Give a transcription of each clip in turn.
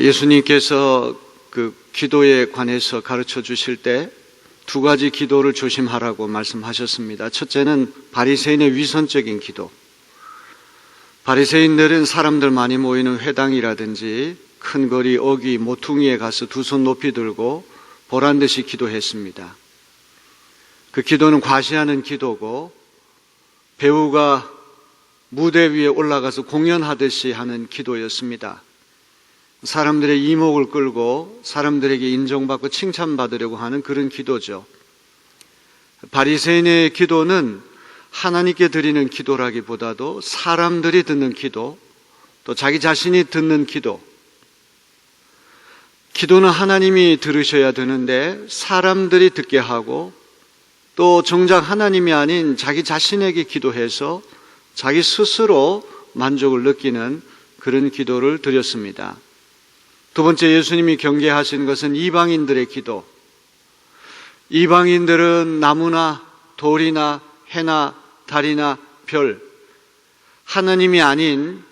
예수님께서 그 기도에 관해서 가르쳐 주실 때 두 가지 기도를 조심하라고 말씀하셨습니다. 첫째는 바리새인의 위선적인 기도. 바리새인들은 사람들 많이 모이는 회당이라든지 큰 거리, 어귀, 모퉁이에 가서 두 손 높이 들고 보란 듯이 기도했습니다. 그 기도는 과시하는 기도고, 배우가 무대 위에 올라가서 공연하듯이 하는 기도였습니다. 사람들의 이목을 끌고 사람들에게 인정받고 칭찬받으려고 하는 그런 기도죠. 바리새인의 기도는 하나님께 드리는 기도라기보다도 사람들이 듣는 기도, 또 자기 자신이 듣는 기도. 기도는 하나님이 들으셔야 되는데 사람들이 듣게 하고, 또 정작 하나님이 아닌 자기 자신에게 기도해서 자기 스스로 만족을 느끼는 그런 기도를 드렸습니다. 두 번째, 예수님이 경계하신 것은 이방인들의 기도. 이방인들은 나무나 돌이나 해나 달이나 별, 하나님이 아닌,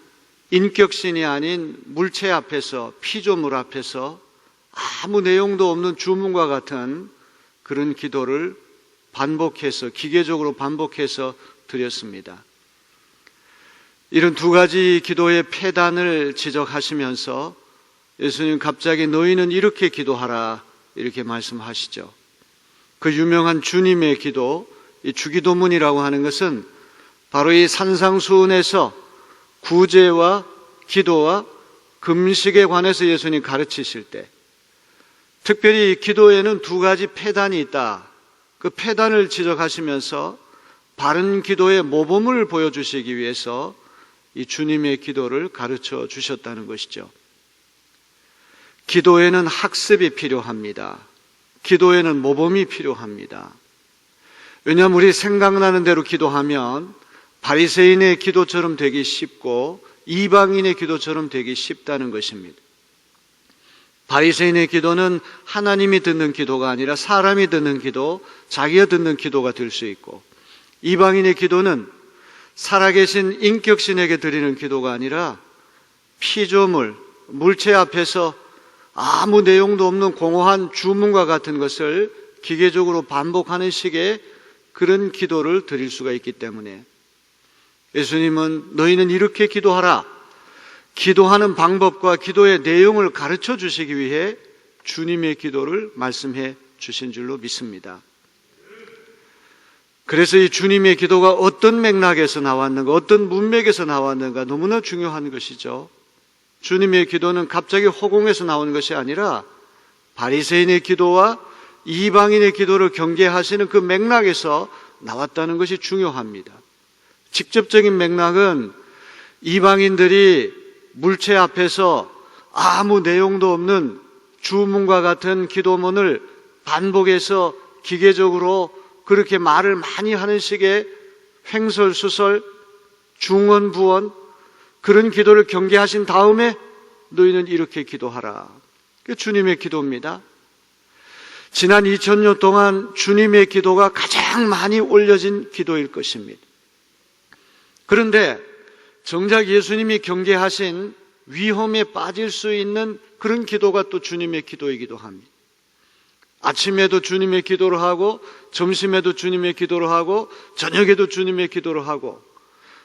인격신이 아닌 물체 앞에서, 피조물 앞에서 아무 내용도 없는 주문과 같은 그런 기도를 반복해서, 기계적으로 반복해서 드렸습니다. 이런 두 가지 기도의 폐단을 지적하시면서 예수님 갑자기 너희는 이렇게 기도하라, 이렇게 말씀하시죠. 그 유명한 주님의 기도, 이 주기도문이라고 하는 것은 바로 이 산상수훈에서 구제와 기도와 금식에 관해서 예수님 가르치실 때, 특별히 기도에는 두 가지 폐단이 있다. 그 폐단을 지적하시면서 바른 기도의 모범을 보여주시기 위해서 이 주님의 기도를 가르쳐 주셨다는 것이죠. 기도에는 학습이 필요합니다. 기도에는 모범이 필요합니다. 왜냐하면 우리 생각나는 대로 기도하면 바리새인의 기도처럼 되기 쉽고 이방인의 기도처럼 되기 쉽다는 것입니다. 바리새인의 기도는 하나님이 듣는 기도가 아니라 사람이 듣는 기도, 자기가 듣는 기도가 될 수 있고, 이방인의 기도는 살아계신 인격신에게 드리는 기도가 아니라 피조물, 물체 앞에서 아무 내용도 없는 공허한 주문과 같은 것을 기계적으로 반복하는 식의 그런 기도를 드릴 수가 있기 때문에 예수님은 너희는 이렇게 기도하라, 기도하는 방법과 기도의 내용을 가르쳐 주시기 위해 주님의 기도를 말씀해 주신 줄로 믿습니다. 그래서 이 주님의 기도가 어떤 맥락에서 나왔는가, 어떤 문맥에서 나왔는가 너무나 중요한 것이죠. 주님의 기도는 갑자기 허공에서 나오는 것이 아니라 바리새인의 기도와 이방인의 기도를 경계하시는 그 맥락에서 나왔다는 것이 중요합니다. 직접적인 맥락은 이방인들이 물체 앞에서 아무 내용도 없는 주문과 같은 기도문을 반복해서 기계적으로 그렇게 말을 많이 하는 식의 횡설수설, 중언부언, 그런 기도를 경계하신 다음에 너희는 이렇게 기도하라. 그게 주님의 기도입니다. 지난 2000년 동안 주님의 기도가 가장 많이 올려진 기도일 것입니다. 그런데 정작 예수님이 경계하신 위험에 빠질 수 있는 그런 기도가 또 주님의 기도이기도 합니다. 아침에도 주님의 기도를 하고, 점심에도 주님의 기도를 하고, 저녁에도 주님의 기도를 하고,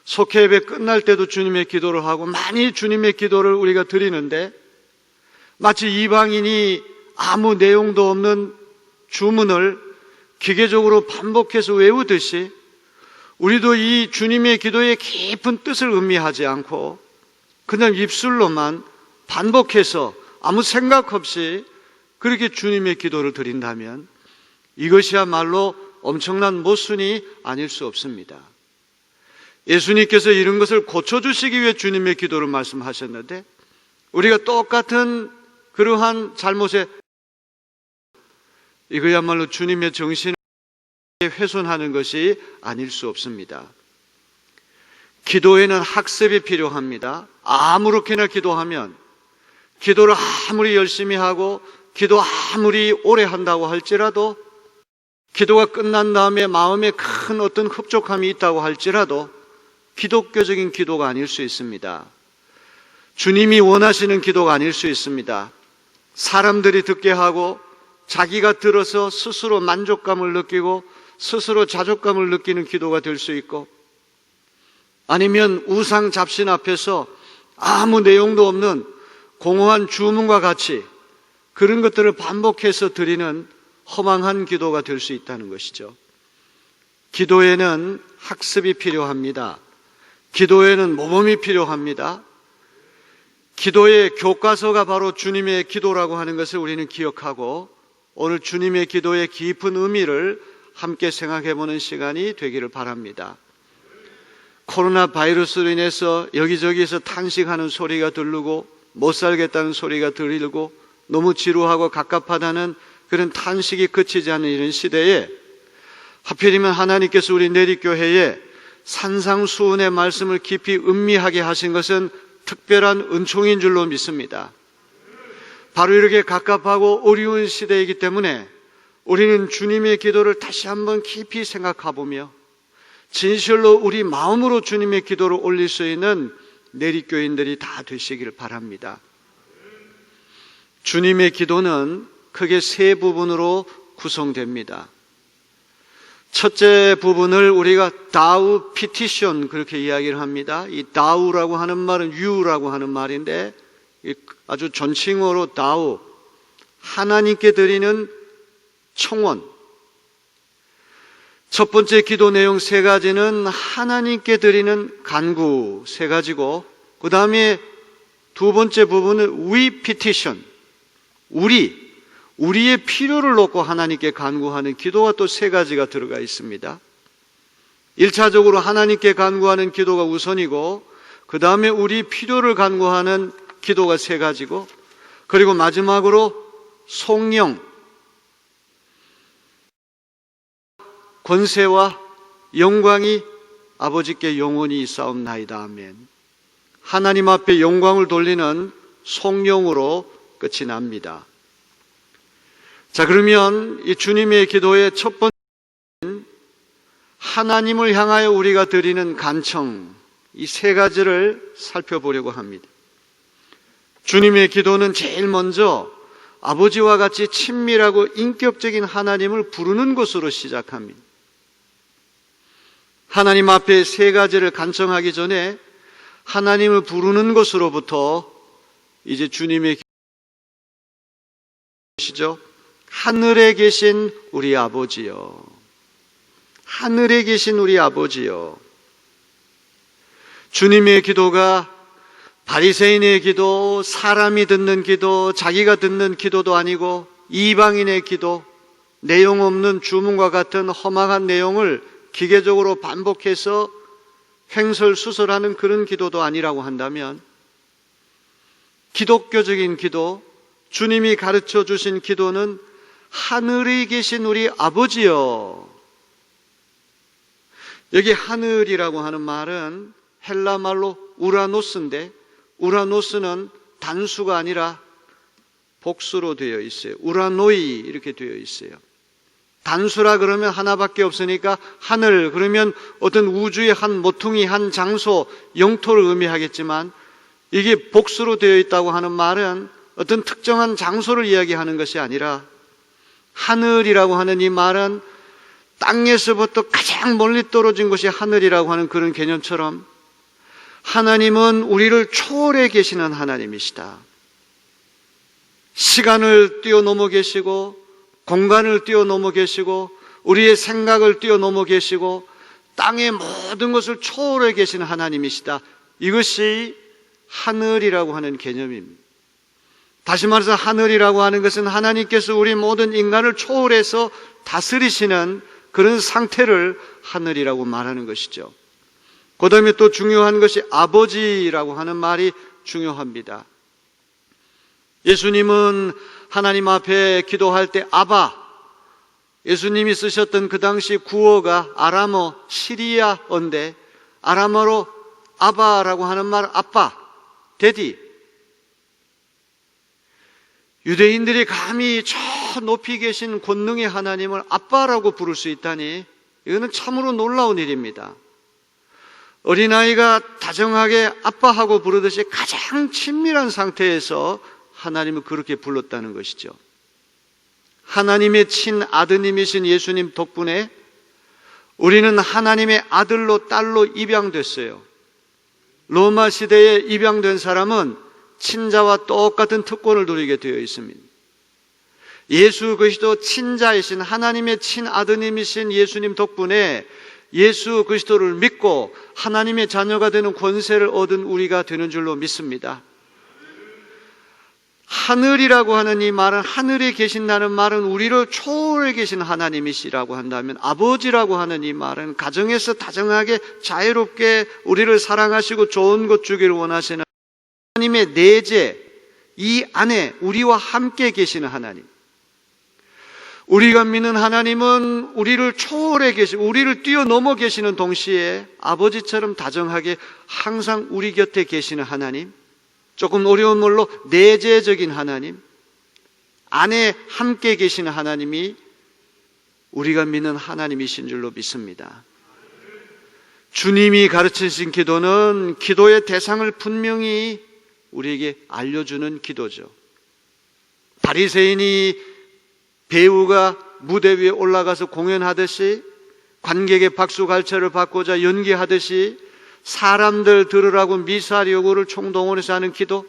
속회 예배 끝날 때도 주님의 기도를 하고, 많이 주님의 기도를 우리가 드리는데, 마치 이방인이 아무 내용도 없는 주문을 기계적으로 반복해서 외우듯이 우리도 이 주님의 기도의 깊은 뜻을 의미하지 않고 그냥 입술로만 반복해서 아무 생각 없이 그렇게 주님의 기도를 드린다면 이것이야말로 엄청난 모순이 아닐 수 없습니다. 예수님께서 이런 것을 고쳐주시기 위해 주님의 기도를 말씀하셨는데, 우리가 똑같은 그러한 잘못에 이거야말로 주님의 정신을 훼손하는 것이 아닐 수 없습니다. 기도에는 학습이 필요합니다. 아무렇게나 기도하면, 기도를 아무리 열심히 하고 기도 아무리 오래 한다고 할지라도, 기도가 끝난 다음에 마음에 큰 어떤 흡족함이 있다고 할지라도 기독교적인 기도가 아닐 수 있습니다. 주님이 원하시는 기도가 아닐 수 있습니다. 사람들이 듣게 하고 자기가 들어서 스스로 만족감을 느끼고 스스로 자족감을 느끼는 기도가 될 수 있고, 아니면 우상 잡신 앞에서 아무 내용도 없는 공허한 주문과 같이 그런 것들을 반복해서 드리는 허망한 기도가 될 수 있다는 것이죠. 기도에는 학습이 필요합니다. 기도에는 모범이 필요합니다. 기도의 교과서가 바로 주님의 기도라고 하는 것을 우리는 기억하고, 오늘 주님의 기도의 깊은 의미를 함께 생각해보는 시간이 되기를 바랍니다. 코로나 바이러스로 인해서 여기저기에서 탄식하는 소리가 들리고 못 살겠다는 소리가 들리고 너무 지루하고 갑갑하다는 그런 탄식이 그치지 않는 이런 시대에 하필이면 하나님께서 우리 내리교회에 산상수훈의 말씀을 깊이 음미하게 하신 것은 특별한 은총인 줄로 믿습니다. 바로 이렇게 갑갑하고 어려운 시대이기 때문에 우리는 주님의 기도를 다시 한번 깊이 생각해보며 진실로 우리 마음으로 주님의 기도를 올릴 수 있는 내리교인들이 다 되시기를 바랍니다. 주님의 기도는 크게 세 부분으로 구성됩니다. 첫째 부분을 우리가 다우 피티션 그렇게 이야기를 합니다. 이 다우라고 하는 말은 유라고 하는 말인데 아주 존칭어로 다우, 하나님께 드리는 청원. 첫 번째 기도 내용 세 가지는 하나님께 드리는 간구 세 가지고, 그 다음에 두 번째 부분은 we petition, 우리의 필요를 놓고 하나님께 간구하는 기도가 또 세 가지가 들어가 있습니다. 1차적으로 하나님께 간구하는 기도가 우선이고, 그 다음에 우리 필요를 간구하는 기도가 세 가지고, 그리고 마지막으로 성령, 권세와 영광이 아버지께 영원히 있사옵나이다. 아멘. 하나님 앞에 영광을 돌리는 성령으로 끝이 납니다. 자, 그러면 이 주님의 기도의 첫 번째는 하나님을 향하여 우리가 드리는 간청, 이 세 가지를 살펴보려고 합니다. 주님의 기도는 제일 먼저 아버지와 같이 친밀하고 인격적인 하나님을 부르는 것으로 시작합니다. 하나님 앞에 세 가지를 간청하기 전에 하나님을 부르는 것으로부터 이제 주님의 기도시죠. 하늘에 계신 우리 아버지요. 하늘에 계신 우리 아버지요. 주님의 기도가 바리새인의 기도, 사람이 듣는 기도, 자기가 듣는 기도도 아니고 이방인의 기도, 내용 없는 주문과 같은 험악한 내용을 기계적으로 반복해서 횡설수설하는 그런 기도도 아니라고 한다면, 기독교적인 기도, 주님이 가르쳐 주신 기도는 하늘에 계신 우리 아버지여. 여기 하늘이라고 하는 말은 헬라 말로 우라노스인데, 우라노스는 단수가 아니라 복수로 되어 있어요. 우라노이 이렇게 되어 있어요. 단수라 그러면 하나밖에 없으니까 하늘 그러면 어떤 우주의 한 모퉁이, 한 장소, 영토를 의미하겠지만, 이게 복수로 되어 있다고 하는 말은 어떤 특정한 장소를 이야기하는 것이 아니라, 하늘이라고 하는 이 말은 땅에서부터 가장 멀리 떨어진 곳이 하늘이라고 하는 그런 개념처럼 하나님은 우리를 초월해 계시는 하나님이시다. 시간을 뛰어넘어 계시고 공간을 뛰어넘어 계시고 우리의 생각을 뛰어넘어 계시고 땅의 모든 것을 초월해 계시는 하나님이시다. 이것이 하늘이라고 하는 개념입니다. 다시 말해서 하늘이라고 하는 것은 하나님께서 우리 모든 인간을 초월해서 다스리시는 그런 상태를 하늘이라고 말하는 것이죠. 그 다음에 또 중요한 것이 아버지라고 하는 말이 중요합니다. 예수님은 하나님 앞에 기도할 때 아바, 예수님이 쓰셨던 그 당시 구어가 아람어 시리아어인데, 아람어로 아바라고 하는 말 아빠, 데디. 유대인들이 감히 저 높이 계신 권능의 하나님을 아빠라고 부를 수 있다니, 이거는 참으로 놀라운 일입니다. 어린아이가 다정하게 아빠하고 부르듯이 가장 친밀한 상태에서 하나님을 그렇게 불렀다는 것이죠. 하나님의 친아드님이신 예수님 덕분에 우리는 하나님의 아들로 딸로 입양됐어요. 로마 시대에 입양된 사람은 친자와 똑같은 특권을 누리게 되어 있습니다. 예수 그리스도 친자이신 하나님의 친아드님이신 예수님 덕분에 예수 그리스도를 믿고 하나님의 자녀가 되는 권세를 얻은 우리가 되는 줄로 믿습니다. 하늘이라고 하는 이 말은, 하늘에 계신다는 말은 우리를 초월해 계신 하나님이시라고 한다면, 아버지라고 하는 이 말은 가정에서 다정하게 자유롭게 우리를 사랑하시고 좋은 것 주기를 원하시는 하나님의 내재, 이 안에 우리와 함께 계시는 하나님. 우리가 믿는 하나님은 우리를 초월해 계시고 우리를 뛰어넘어 계시는 동시에 아버지처럼 다정하게 항상 우리 곁에 계시는 하나님, 조금 어려운 말로 내재적인 하나님, 안에 함께 계시는 하나님이 우리가 믿는 하나님이신 줄로 믿습니다. 주님이 가르치신 기도는 기도의 대상을 분명히 우리에게 알려주는 기도죠. 바리새인이 배우가 무대 위에 올라가서 공연하듯이, 관객의 박수갈채를 받고자 연기하듯이 사람들 들으라고 미사리 요구를 총동원해서 하는 기도,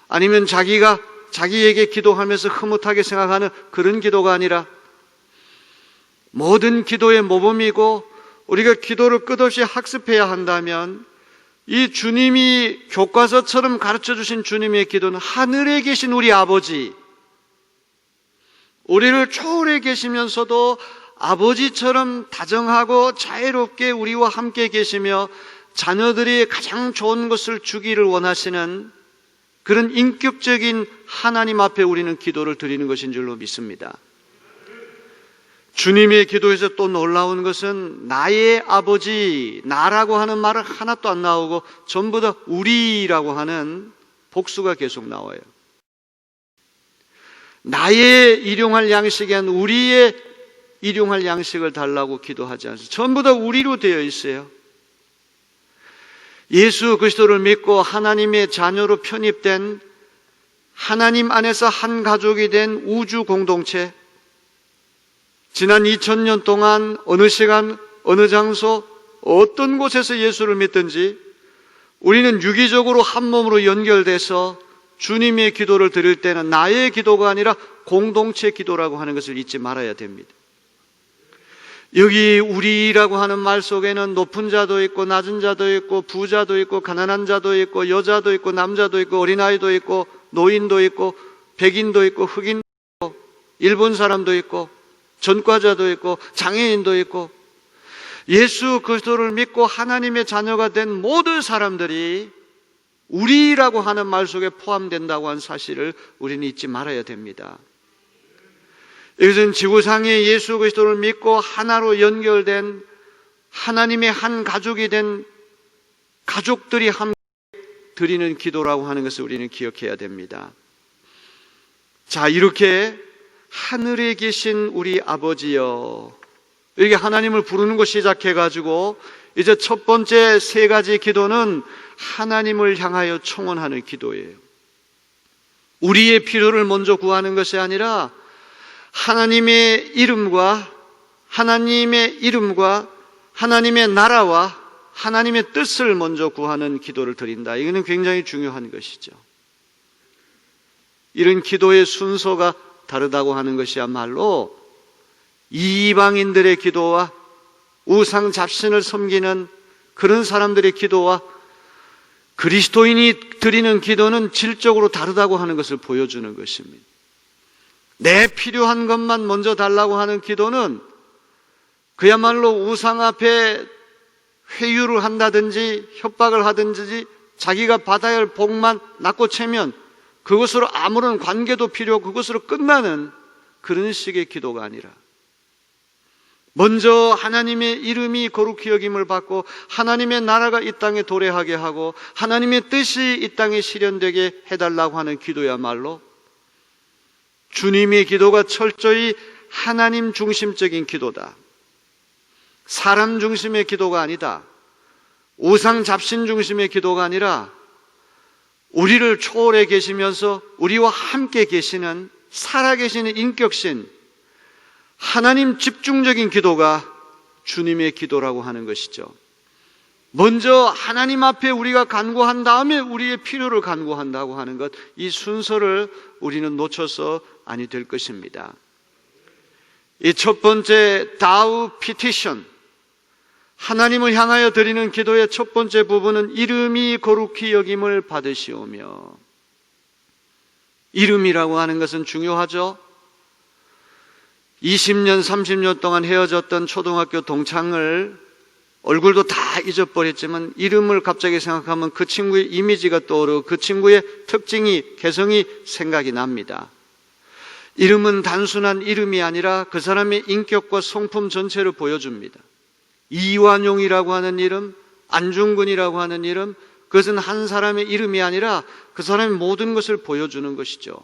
아니면 자기에게 기도하면서 흐뭇하게 생각하는 그런 기도가 아니라 모든 기도의 모범이고, 우리가 기도를 끝없이 학습해야 한다면 이 주님이 교과서처럼 가르쳐 주신 주님의 기도는 하늘에 계신 우리 아버지, 우리를 초월해 계시면서도 아버지처럼 다정하고 자유롭게 우리와 함께 계시며 자녀들이 가장 좋은 것을 주기를 원하시는 그런 인격적인 하나님 앞에 우리는 기도를 드리는 것인 줄로 믿습니다. 주님의 기도에서 또 놀라운 것은 나의 아버지, 나라고 하는 말은 하나도 안 나오고 전부 다 우리라고 하는 복수가 계속 나와요. 나의 일용할 양식이 아닌 우리의 일용할 양식을 달라고 기도하지 않습니다. 전부 다 우리로 되어 있어요. 예수 그리스도를 믿고 하나님의 자녀로 편입된, 하나님 안에서 한 가족이 된 우주 공동체, 지난 2000년 동안 어느 시간, 어느 장소, 어떤 곳에서 예수를 믿든지 우리는 유기적으로 한 몸으로 연결돼서 주님의 기도를 드릴 때는 나의 기도가 아니라 공동체 기도라고 하는 것을 잊지 말아야 됩니다. 여기 우리라고 하는 말 속에는 높은 자도 있고 낮은 자도 있고 부자도 있고 가난한 자도 있고 여자도 있고 남자도 있고 어린아이도 있고 노인도 있고 백인도 있고 흑인도 있고 일본 사람도 있고 전과자도 있고 장애인도 있고, 예수 그리스도를 믿고 하나님의 자녀가 된 모든 사람들이 우리라고 하는 말 속에 포함된다고 하는 사실을 우리는 잊지 말아야 됩니다. 이것은 지구상에 예수 그리스도를 믿고 하나로 연결된 하나님의 한 가족이 된 가족들이 함께 드리는 기도라고 하는 것을 우리는 기억해야 됩니다. 자, 이렇게 하늘에 계신 우리 아버지여, 이렇게 하나님을 부르는 거 시작해가지고 이제 첫 번째 세 가지 기도는 하나님을 향하여 청원하는 기도예요. 우리의 필요를 먼저 구하는 것이 아니라 하나님의 이름과 하나님의 나라와 하나님의 뜻을 먼저 구하는 기도를 드린다. 이거는 굉장히 중요한 것이죠. 이런 기도의 순서가 다르다고 하는 것이야말로 이방인들의 기도와 우상 잡신을 섬기는 그런 사람들의 기도와 그리스도인이 드리는 기도는 질적으로 다르다고 하는 것을 보여주는 것입니다. 내 필요한 것만 먼저 달라고 하는 기도는 그야말로 우상 앞에 회유를 한다든지 협박을 하든지 자기가 받아야 할 복만 낳고 채면 그것으로 아무런 관계도 필요 없고 그것으로 끝나는 그런 식의 기도가 아니라 먼저 하나님의 이름이 거룩히 여김을 받고 하나님의 나라가 이 땅에 도래하게 하고 하나님의 뜻이 이 땅에 실현되게 해달라고 하는 기도야말로 주님의 기도가 철저히 하나님 중심적인 기도다. 사람 중심의 기도가 아니다. 우상 잡신 중심의 기도가 아니라 우리를 초월해 계시면서 우리와 함께 계시는 살아계시는 인격신 하나님 집중적인 기도가 주님의 기도라고 하는 것이죠. 먼저 하나님 앞에 우리가 간구한 다음에 우리의 필요를 간구한다고 하는 것, 이 순서를 우리는 놓쳐서 아니 될 것입니다. 이 첫 번째 다우 피티션, 하나님을 향하여 드리는 기도의 첫 번째 부분은 이름이 거룩히 여김을 받으시오며, 이름이라고 하는 것은 중요하죠. 20년, 30년 동안 헤어졌던 초등학교 동창을 얼굴도 다 잊어버렸지만 이름을 갑자기 생각하면 그 친구의 이미지가 떠오르고 그 친구의 특징이, 개성이 생각이 납니다. 이름은 단순한 이름이 아니라 그 사람의 인격과 성품 전체를 보여줍니다. 이완용이라고 하는 이름, 안중근이라고 하는 이름, 그것은 한 사람의 이름이 아니라 그 사람의 모든 것을 보여주는 것이죠.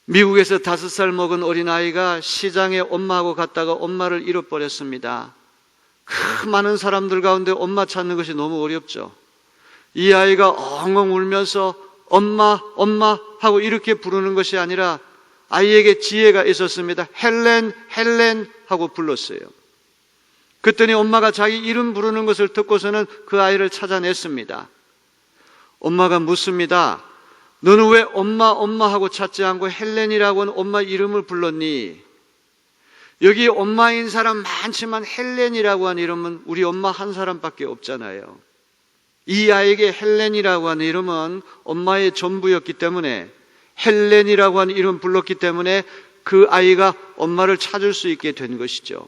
미국에서 5살 먹은 어린아이가 시장에 엄마하고 갔다가 엄마를 잃어버렸습니다. 그 많은 사람들 가운데 엄마 찾는 것이 너무 어렵죠. 이 아이가 엉엉 울면서 엄마, 엄마 하고 이렇게 부르는 것이 아니라 아이에게 지혜가 있었습니다. 헬렌, 헬렌 하고 불렀어요. 그랬더니 엄마가 자기 이름 부르는 것을 듣고서는 그 아이를 찾아냈습니다. 엄마가 묻습니다. 너는 왜 엄마, 엄마 하고 찾지 않고 헬렌이라고 하는 엄마 이름을 불렀니? 여기 엄마인 사람 많지만 헬렌이라고 하는 이름은 우리 엄마 한 사람밖에 없잖아요. 이 아이에게 헬렌이라고 하는 이름은 엄마의 전부였기 때문에, 헬렌이라고 하는 이름 불렀기 때문에 그 아이가 엄마를 찾을 수 있게 된 것이죠.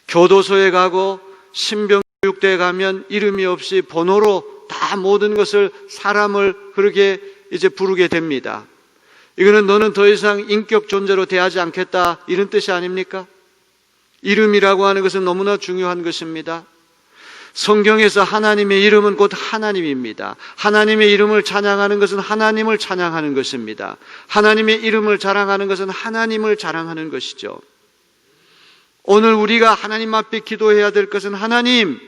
교도소에 가고 신병교육대에 가면 이름이 없이 번호로 다 모든 것을, 사람을 그렇게 이제 부르게 됩니다. 이거는 너는 더 이상 인격 존재로 대하지 않겠다, 이런 뜻이 아닙니까? 이름이라고 하는 것은 너무나 중요한 것입니다. 성경에서 하나님의 이름은 곧 하나님입니다. 하나님의 이름을 찬양하는 것은 하나님을 찬양하는 것입니다. 하나님의 이름을 자랑하는 것은 하나님을 자랑하는 것이죠. 오늘 우리가 하나님 앞에 기도해야 될 것은 하나님의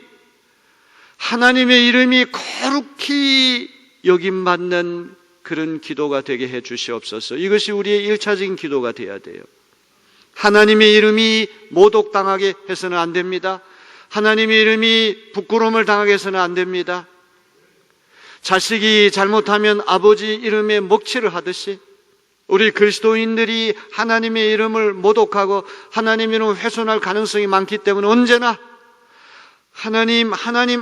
이름이 거룩히 여김받는 그런 기도가 되게 해 주시옵소서. 이것이 우리의 1차적인 기도가 되어야 돼요. 하나님의 이름이 모독당하게 해서는 안 됩니다. 하나님의 이름이 부끄러움을 당하게 해서는 안 됩니다. 자식이 잘못하면 아버지 이름에 먹칠을 하듯이 우리 그리스도인들이 하나님의 이름을 모독하고 하나님의 이름을 훼손할 가능성이 많기 때문에 언제나 하나님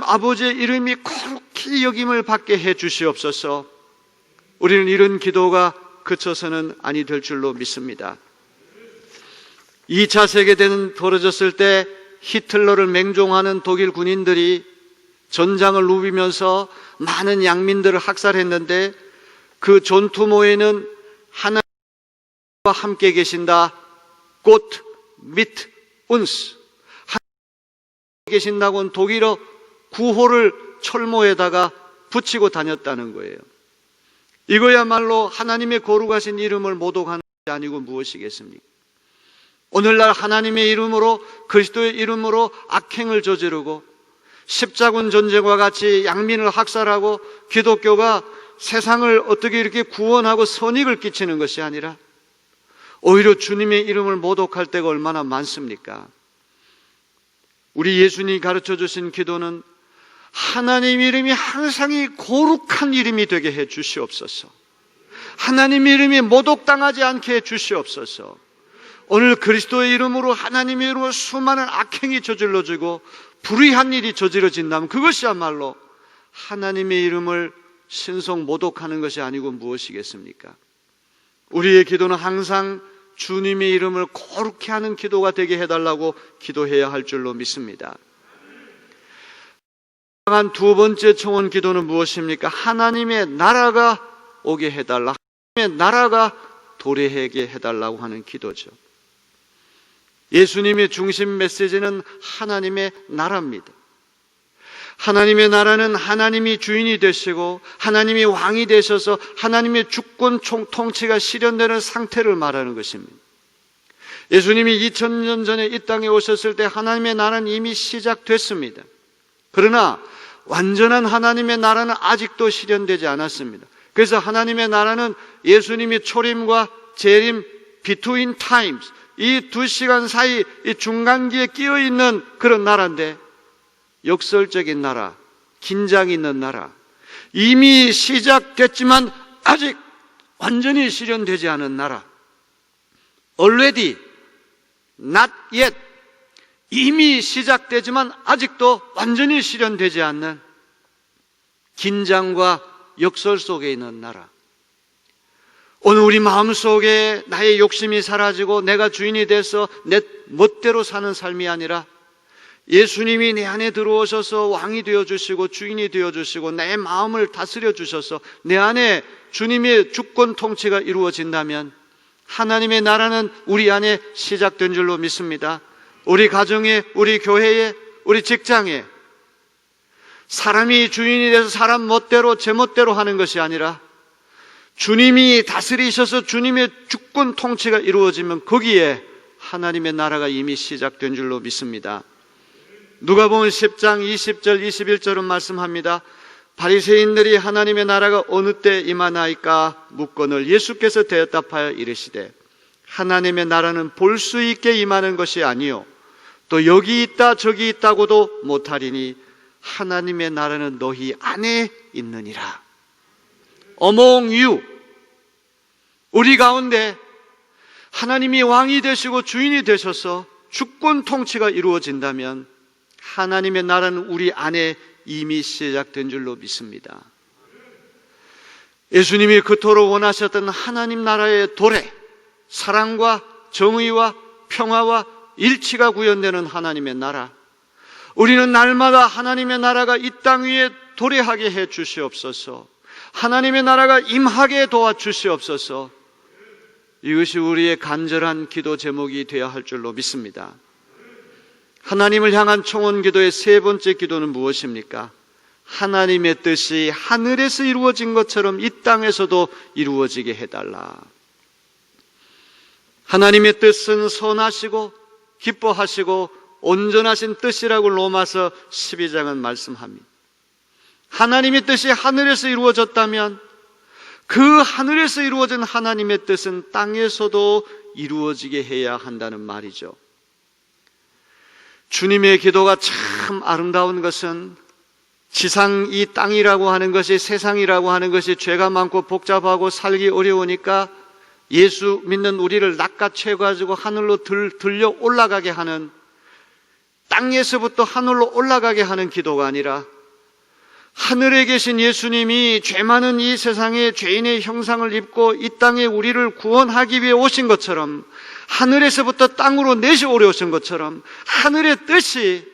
아버지의 이름이 거룩히 여김을 받게 해 주시옵소서. 우리는 이런 기도가 그쳐서는 아니 될 줄로 믿습니다. 2차 세계대전 벌어졌을 때 히틀러를 맹종하는 독일 군인들이 전장을 누비면서 많은 양민들을 학살했는데 그 전투모에는 하나님과 함께 계신다. Gott mit uns. 하나님과 계신다고는 독일어 구호를 철모에다가 붙이고 다녔다는 거예요. 이거야말로 하나님의 거룩하신 이름을 모독하는 것이 아니고 무엇이겠습니까? 오늘날 하나님의 이름으로, 그리스도의 이름으로 악행을 저지르고 십자군 전쟁과 같이 양민을 학살하고 기독교가 세상을 어떻게 이렇게 구원하고 선익을 끼치는 것이 아니라 오히려 주님의 이름을 모독할 때가 얼마나 많습니까? 우리 예수님이 가르쳐 주신 기도는 하나님 이름이 항상 이 거룩한 이름이 되게 해 주시옵소서. 하나님 이름이 모독당하지 않게 해 주시옵소서. 오늘 그리스도의 이름으로, 하나님의 이름으로 수많은 악행이 저질러지고 불의한 일이 저지러진다면 그것이야말로 하나님의 이름을 신성 모독하는 것이 아니고 무엇이겠습니까? 우리의 기도는 항상 주님의 이름을 거룩히 하는 기도가 되게 해달라고 기도해야 할 줄로 믿습니다. 두 번째 청원 기도는 무엇입니까? 하나님의 나라가 오게 해달라, 하나님의 나라가 도래하게 해달라고 하는 기도죠. 예수님의 중심 메시지는 하나님의 나라입니다. 하나님의 나라는 하나님이 주인이 되시고 하나님이 왕이 되셔서 하나님의 주권 통치가 실현되는 상태를 말하는 것입니다. 예수님이 2000년 전에 이 땅에 오셨을 때 하나님의 나라는 이미 시작됐습니다. 그러나 완전한 하나님의 나라는 아직도 실현되지 않았습니다. 그래서 하나님의 나라는 예수님이 초림과 재림, between times, 이 두 시간 사이 이 중간기에 끼어 있는 그런 나라인데, 역설적인 나라, 긴장이 있는 나라, 이미 시작됐지만 아직 완전히 실현되지 않은 나라, already, not yet, 이미 시작되지만 아직도 완전히 실현되지 않는 긴장과 역설 속에 있는 나라. 오늘 우리 마음속에 나의 욕심이 사라지고 내가 주인이 돼서 내 멋대로 사는 삶이 아니라 예수님이 내 안에 들어오셔서 왕이 되어주시고 주인이 되어주시고 내 마음을 다스려 주셔서 내 안에 주님의 주권 통치가 이루어진다면 하나님의 나라는 우리 안에 시작된 줄로 믿습니다. 우리 가정에, 우리 교회에, 우리 직장에 사람이 주인이 돼서 사람 멋대로 제 멋대로 하는 것이 아니라 주님이 다스리셔서 주님의 주권 통치가 이루어지면 거기에 하나님의 나라가 이미 시작된 줄로 믿습니다. 누가복음 10장 20절 21절은 말씀합니다. 바리새인들이 하나님의 나라가 어느 때 임하나이까 묻거늘 예수께서 대답하여 이르시되 하나님의 나라는 볼 수 있게 임하는 것이 아니요 또 여기 있다 저기 있다고도 못하리니 하나님의 나라는 너희 안에 있느니라. Among you, 우리 가운데 하나님이 왕이 되시고 주인이 되셔서 주권 통치가 이루어진다면 하나님의 나라는 우리 안에 이미 시작된 줄로 믿습니다. 예수님이 그토록 원하셨던 하나님 나라의 도래, 사랑과 정의와 평화와 일치가 구현되는 하나님의 나라, 우리는 날마다 하나님의 나라가 이 땅 위에 도래하게 해 주시옵소서. 하나님의 나라가 임하게 도와주시옵소서. 이것이 우리의 간절한 기도 제목이 되어야 할 줄로 믿습니다. 하나님을 향한 청원 기도의 세 번째 기도는 무엇입니까? 하나님의 뜻이 하늘에서 이루어진 것처럼 이 땅에서도 이루어지게 해달라. 하나님의 뜻은 선하시고 기뻐하시고 온전하신 뜻이라고 로마서 12장은 말씀합니다. 하나님의 뜻이 하늘에서 이루어졌다면 그 하늘에서 이루어진 하나님의 뜻은 땅에서도 이루어지게 해야 한다는 말이죠. 주님의 기도가 참 아름다운 것은 지상 이 땅이라고 하는 것이, 세상이라고 하는 것이 죄가 많고 복잡하고 살기 어려우니까 예수 믿는 우리를 낚아채가지고 하늘로 들려 올라가게 하는, 땅에서부터 하늘로 올라가게 하는 기도가 아니라 하늘에 계신 예수님이 죄 많은 이 세상에 죄인의 형상을 입고 이 땅에 우리를 구원하기 위해 오신 것처럼, 하늘에서부터 땅으로 내셔오려오신 것처럼 하늘의 뜻이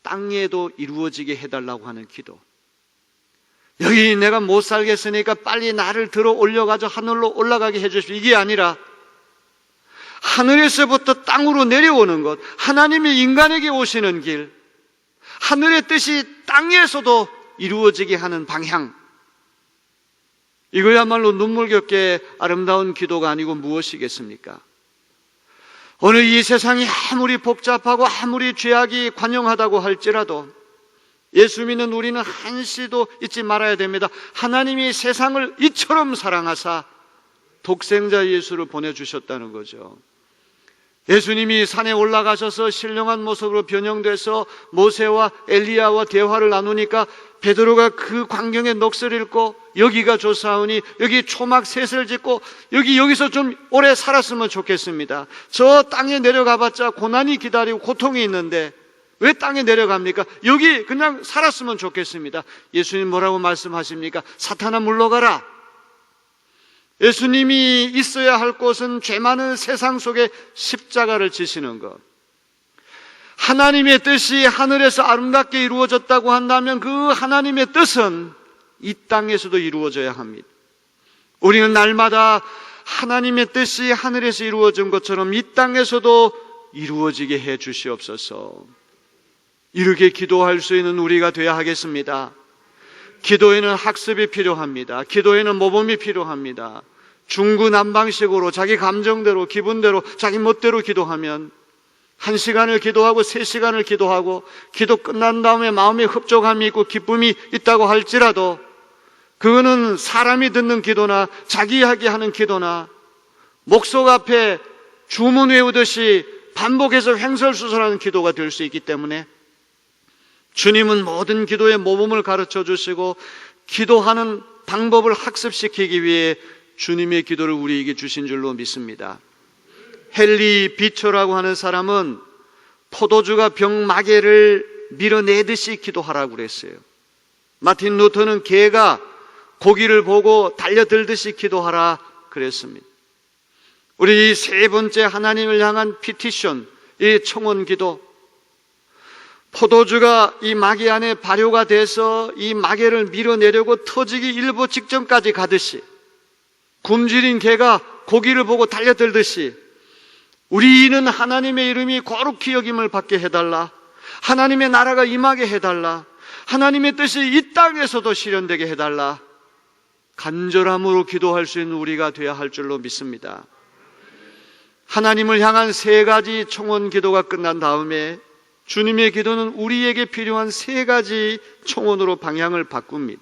땅에도 이루어지게 해달라고 하는 기도. 여기 내가 못 살겠으니까 빨리 나를 들어 올려가지고 하늘로 올라가게 해주십시오, 이게 아니라 하늘에서부터 땅으로 내려오는 것, 하나님이 인간에게 오시는 길, 하늘의 뜻이 땅에서도 이루어지게 하는 방향, 이거야말로 눈물겹게 아름다운 기도가 아니고 무엇이겠습니까? 오늘 이 세상이 아무리 복잡하고 아무리 죄악이 관영하다고 할지라도 예수 믿는 우리는 한시도 잊지 말아야 됩니다. 하나님이 세상을 이처럼 사랑하사 독생자 예수를 보내주셨다는 거죠. 예수님이 산에 올라가셔서 신령한 모습으로 변형돼서 모세와 엘리야와 대화를 나누니까 베드로가 그 광경에 넋을 잃고 여기가 좋사오니 여기 초막 셋을 짓고 여기서 좀 오래 살았으면 좋겠습니다. 저 땅에 내려가봤자 고난이 기다리고 고통이 있는데 왜 땅에 내려갑니까? 여기 그냥 살았으면 좋겠습니다. 예수님 뭐라고 말씀하십니까? 사탄아 물러가라. 예수님이 있어야 할 곳은 죄 많은 세상 속에 십자가를 지시는 것. 하나님의 뜻이 하늘에서 아름답게 이루어졌다고 한다면 그 하나님의 뜻은 이 땅에서도 이루어져야 합니다. 우리는 날마다 하나님의 뜻이 하늘에서 이루어진 것처럼 이 땅에서도 이루어지게 해 주시옵소서. 이렇게 기도할 수 있는 우리가 되어야 하겠습니다. 기도에는 학습이 필요합니다. 기도에는 모범이 필요합니다. 중구난방식으로 자기 감정대로 기분대로 자기 멋대로 기도하면 1시간을 기도하고 3시간을 기도하고 기도 끝난 다음에 마음에 흡족함이 있고 기쁨이 있다고 할지라도 그거는 사람이 듣는 기도나 자기 이야기하는 기도나 목석 앞에 주문 외우듯이 반복해서 횡설수설하는 기도가 될 수 있기 때문에 주님은 모든 기도의 모범을 가르쳐 주시고 기도하는 방법을 학습시키기 위해 주님의 기도를 우리에게 주신 줄로 믿습니다. 헨리 비처라고 하는 사람은 포도주가 병마개를 밀어내듯이 기도하라고 그랬어요. 마틴 루터는 개가 고기를 보고 달려들듯이 기도하라 그랬습니다. 우리 세 번째 하나님을 향한 피티션, 이 청원 기도. 포도주가 이 마개 안에 발효가 돼서 이 마개를 밀어내려고 터지기 일보 직전까지 가듯이 굶주린 개가 고기를 보고 달려들듯이 우리는 하나님의 이름이 거룩히 여김을 받게 해달라. 하나님의 나라가 임하게 해달라. 하나님의 뜻이 이 땅에서도 실현되게 해달라. 간절함으로 기도할 수 있는 우리가 되어야 할 줄로 믿습니다. 하나님을 향한 3가지 청원 기도가 끝난 다음에 주님의 기도는 우리에게 필요한 3가지 청원으로 방향을 바꿉니다.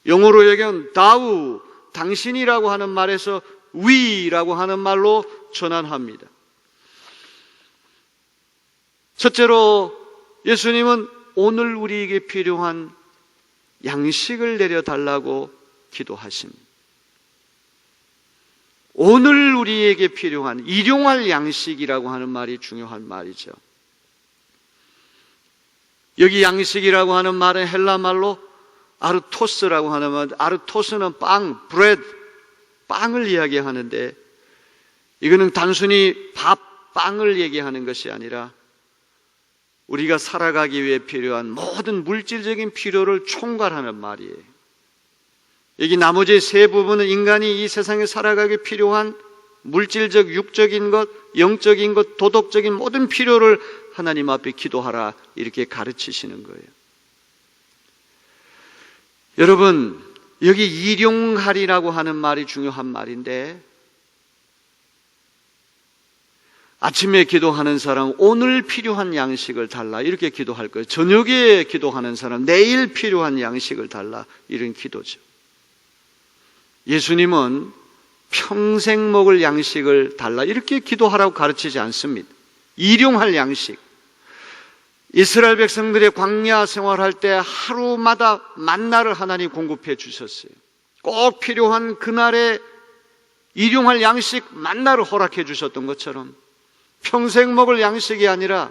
영어로 얘기하면 다우, 당신이라고 하는 말에서 위라고 하는 말로 전환합니다. 첫째로 예수님은 오늘 우리에게 필요한 양식을 내려달라고 기도하십니다. 오늘 우리에게 필요한 일용할 양식이라고 하는 말이 중요한 말이죠. 여기 양식이라고 하는 말은 헬라 말로 아르토스라고 하는 말, 아르토스는 빵, 브레드, 빵을 이야기하는데 이거는 단순히 밥, 빵을 얘기하는 것이 아니라 우리가 살아가기 위해 필요한 모든 물질적인 필요를 총괄하는 말이에요. 여기 나머지 3 부분은 인간이 이 세상에 살아가기 필요한 물질적, 육적인 것, 영적인 것, 도덕적인 모든 필요를 하나님 앞에 기도하라 이렇게 가르치시는 거예요. 여러분, 여기 일용할이라고 하는 말이 중요한 말인데 아침에 기도하는 사람 오늘 필요한 양식을 달라 이렇게 기도할 거예요. 저녁에 기도하는 사람 내일 필요한 양식을 달라 이런 기도죠. 예수님은 평생 먹을 양식을 달라 이렇게 기도하라고 가르치지 않습니다. 일용할 양식. 이스라엘 백성들의 광야 생활할 때 하루마다 만나를 하나님 공급해 주셨어요. 꼭 필요한 그날에 일용할 양식 만나를 허락해 주셨던 것처럼 평생 먹을 양식이 아니라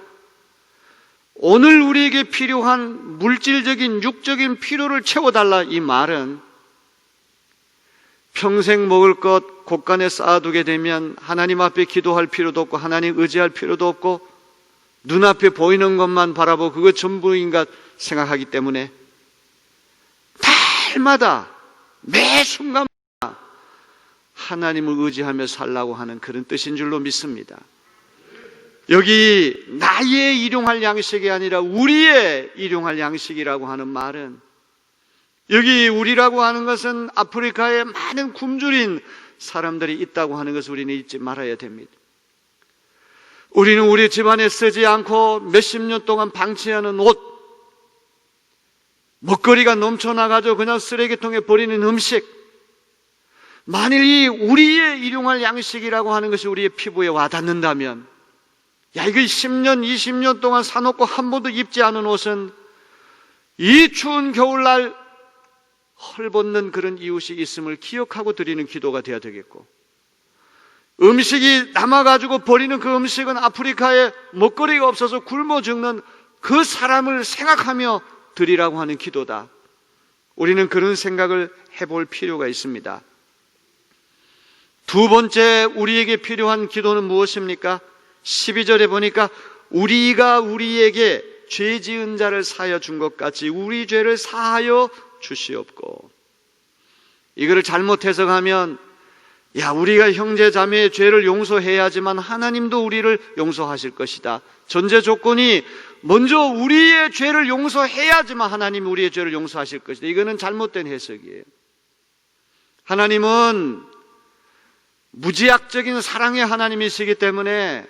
오늘 우리에게 필요한 물질적인 육적인 필요를 채워달라 이 말은 평생 먹을 것 곳간에 쌓아두게 되면 하나님 앞에 기도할 필요도 없고 하나님 의지할 필요도 없고 눈앞에 보이는 것만 바라보고 그거 전부인가 생각하기 때문에 날마다 매 순간마다 하나님을 의지하며 살라고 하는 그런 뜻인 줄로 믿습니다. 여기 나의 일용할 양식이 아니라 우리의 일용할 양식이라고 하는 말은 여기 우리라고 하는 것은 아프리카에 많은 굶주린 사람들이 있다고 하는 것을 우리는 잊지 말아야 됩니다. 우리는 우리 집안에 쓰지 않고 몇십 년 동안 방치하는 옷, 먹거리가 넘쳐나가지고 그냥 쓰레기통에 버리는 음식, 만일 이 우리의 일용할 양식이라고 하는 것이 우리의 피부에 와닿는다면 야 이거 10년, 20년 동안 사놓고 한 번도 입지 않은 옷은 이 추운 겨울날 헐벗는 그런 이웃이 있음을 기억하고 드리는 기도가 되어야 되겠고 음식이 남아가지고 버리는 그 음식은 아프리카에 먹거리가 없어서 굶어 죽는 그 사람을 생각하며 드리라고 하는 기도다. 우리는 그런 생각을 해볼 필요가 있습니다. 2번째 우리에게 필요한 기도는 무엇입니까? 12절에 보니까 우리가 우리에게 죄 지은 자를 사하여 준 것 같이 우리 죄를 사하여 주시옵고. 이거를 잘못 해석하면 야 우리가 형제 자매의 죄를 용서해야지만 하나님도 우리를 용서하실 것이다. 전제 조건이 먼저 우리의 죄를 용서해야지만 하나님이 우리의 죄를 용서하실 것이다. 이거는 잘못된 해석이에요. 하나님은 무제약적인 사랑의 하나님이시기 때문에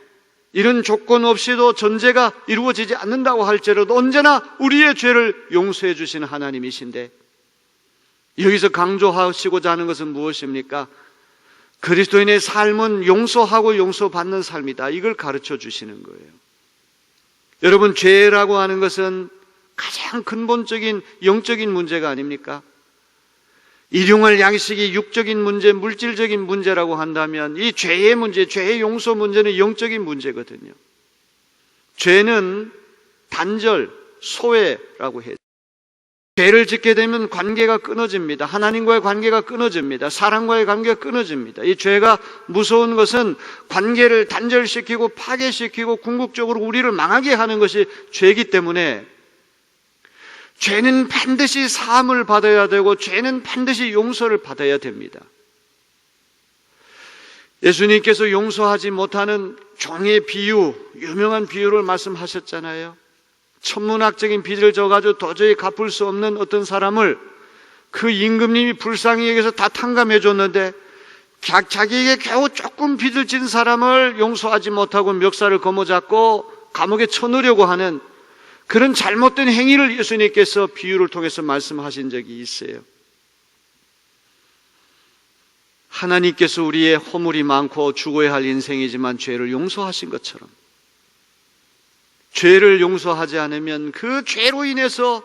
이런 조건 없이도 전제가 이루어지지 않는다고 할지라도 언제나 우리의 죄를 용서해 주시는 하나님이신데, 여기서 강조하시고자 하는 것은 무엇입니까? 그리스도인의 삶은 용서하고 용서받는 삶이다. 이걸 가르쳐 주시는 거예요. 여러분, 죄라고 하는 것은 가장 근본적인 영적인 문제가 아닙니까? 일용할 양식이 육적인 문제, 물질적인 문제라고 한다면 이 죄의 문제, 죄의 용서 문제는 영적인 문제거든요. 죄는 단절, 소외라고 해요. 죄를 짓게 되면 관계가 끊어집니다. 하나님과의 관계가 끊어집니다. 사람과의 관계가 끊어집니다. 이 죄가 무서운 것은 관계를 단절시키고 파괴시키고 궁극적으로 우리를 망하게 하는 것이 죄이기 때문에 죄는 반드시 사함을 받아야 되고 죄는 반드시 용서를 받아야 됩니다. 예수님께서 용서하지 못하는 종의 비유, 유명한 비유를 말씀하셨잖아요. 천문학적인 빚을 져가지고 도저히 갚을 수 없는 어떤 사람을 그 임금님이 불쌍히 여기서 다 탕감해 줬는데 자기에게 겨우 조금 빚을 진 사람을 용서하지 못하고 멱살을 거머잡고 감옥에 쳐넣으려고 하는 그런 잘못된 행위를 예수님께서 비유를 통해서 말씀하신 적이 있어요. 하나님께서 우리의 허물이 많고 죽어야 할 인생이지만 죄를 용서하신 것처럼 죄를 용서하지 않으면 그 죄로 인해서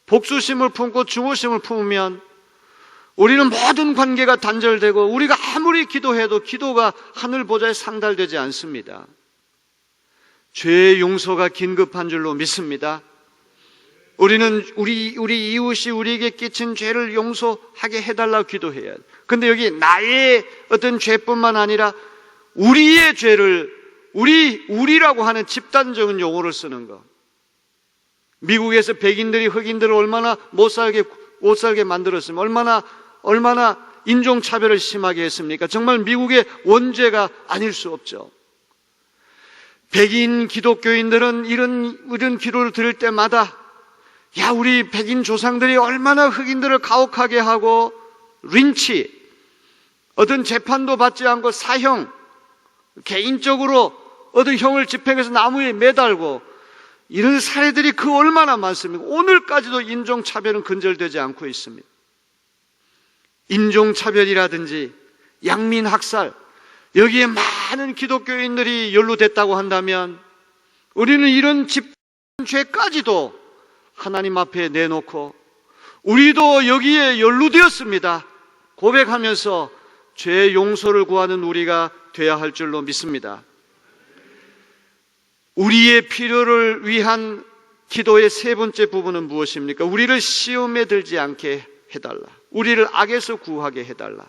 복수심을 품고 증오심을 품으면 우리는 모든 관계가 단절되고 우리가 아무리 기도해도 기도가 하늘 보좌에 상달되지 않습니다. 죄의 용서가 긴급한 줄로 믿습니다. 우리는 우리 이웃이 우리에게 끼친 죄를 용서하게 해달라고 기도해야 해요. 근데 여기 나의 어떤 죄뿐만 아니라 우리의 죄를 우리라고 하는 집단적인 용어를 쓰는 거. 미국에서 백인들이 흑인들을 얼마나 못 살게 만들었으면 얼마나 인종차별을 심하게 했습니까? 정말 미국의 원죄가 아닐 수 없죠. 백인 기독교인들은 이런 기도를 들을 때마다 야, 우리 백인 조상들이 얼마나 흑인들을 가혹하게 하고 린치, 어떤 재판도 받지 않고 사형, 개인적으로 어떤 형을 집행해서 나무에 매달고 이런 사례들이 그 얼마나 많습니까? 오늘까지도 인종차별은 근절되지 않고 있습니다. 인종차별이라든지 양민학살, 여기에 많은 기독교인들이 연루됐다고 한다면 우리는 이런 집단죄까지도 하나님 앞에 내놓고 우리도 여기에 연루되었습니다 고백하면서 죄의 용서를 구하는 우리가 되어야 할 줄로 믿습니다. 우리의 필요를 위한 기도의 세 번째 부분은 무엇입니까? 우리를 시험에 들지 않게 해달라. 우리를 악에서 구하게 해달라.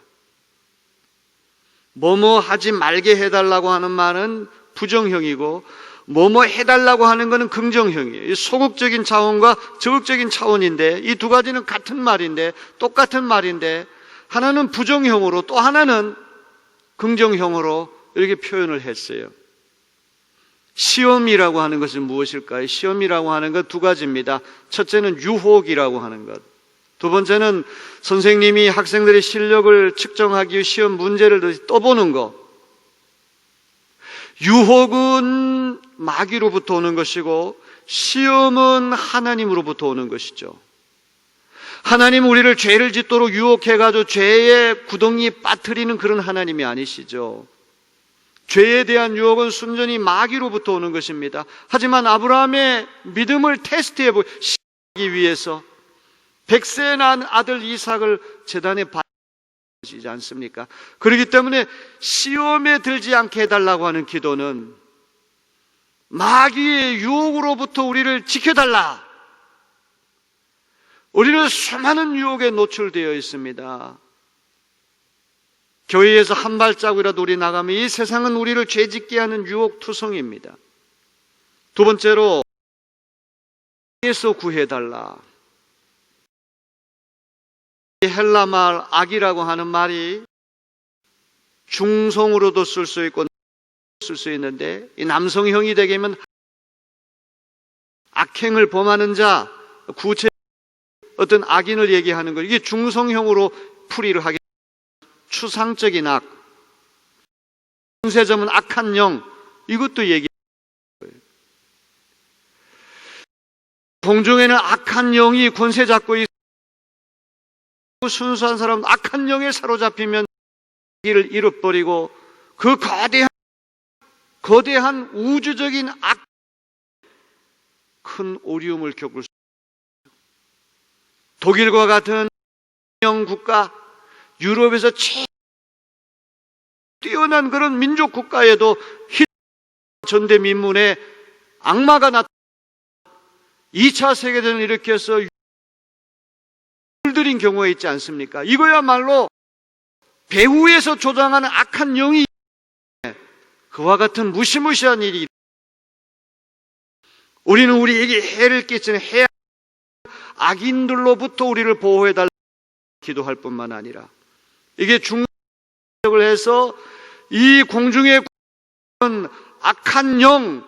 뭐뭐 하지 말게 해달라고 하는 말은 부정형이고 뭐뭐 해달라고 하는 것은 긍정형이에요. 소극적인 차원과 적극적인 차원인데 이 두 가지는 같은 말인데 똑같은 말인데 하나는 부정형으로 또 하나는 긍정형으로 이렇게 표현을 했어요. 시험이라고 하는 것은 무엇일까요? 시험이라고 하는 것 두 가지입니다. 첫째는 유혹이라고 하는 것. 두 번째는 선생님이 학생들의 실력을 측정하기 위해 시험 문제를 떠보는 것. 유혹은 마귀로부터 오는 것이고 시험은 하나님으로부터 오는 것이죠. 하나님 우리를 죄를 짓도록 유혹해가지고 죄의 구덩이에 빠뜨리는 그런 하나님이 아니시죠. 죄에 대한 유혹은 순전히 마귀로부터 오는 것입니다. 하지만 아브라함의 믿음을 테스트해 보기 위해서 100세 난 아들 이삭을 제단에 바치지 않습니까? 그렇기 때문에 시험에 들지 않게 해달라고 하는 기도는 마귀의 유혹으로부터 우리를 지켜달라. 우리는 수많은 유혹에 노출되어 있습니다. 교회에서 한 발자국이라도 우리 나가면 이 세상은 우리를 죄짓게 하는 유혹투성입니다. 두 번째로 악에서 구해달라. 헬라 말 악이라고 하는 말이 중성으로도 쓸 수 있고 쓸 수 있는데 이 남성형이 되면 악행을 범하는 자, 구체 어떤 악인을 얘기하는 거. 이게 중성형으로 풀이를 하게 추상적인 악, 권세점은 악한 영, 이것도 얘기해요. 공중에는 악한 영이 권세 잡고 있고 순수한 사람은 악한 영에 사로잡히면 길을 잃어버리고 그 거대한 우주적인 큰 오리움을 겪을 수 있어요. 독일과 같은 국가, 유럽에서 최 뛰어난 그런 민족 국가에도 전대민문에 악마가 나타나 2차 세계대전을 일으켜서 물들인 경우가 있지 않습니까? 이거야말로 배후에서 조장하는 악한 영이 그와 같은 무시무시한 일이 우리는 우리에게 해를 끼치는 악인들로부터 우리를 보호해달라고 기도할 뿐만 아니라 이게 중력을 해서 이 공중에 악한 영,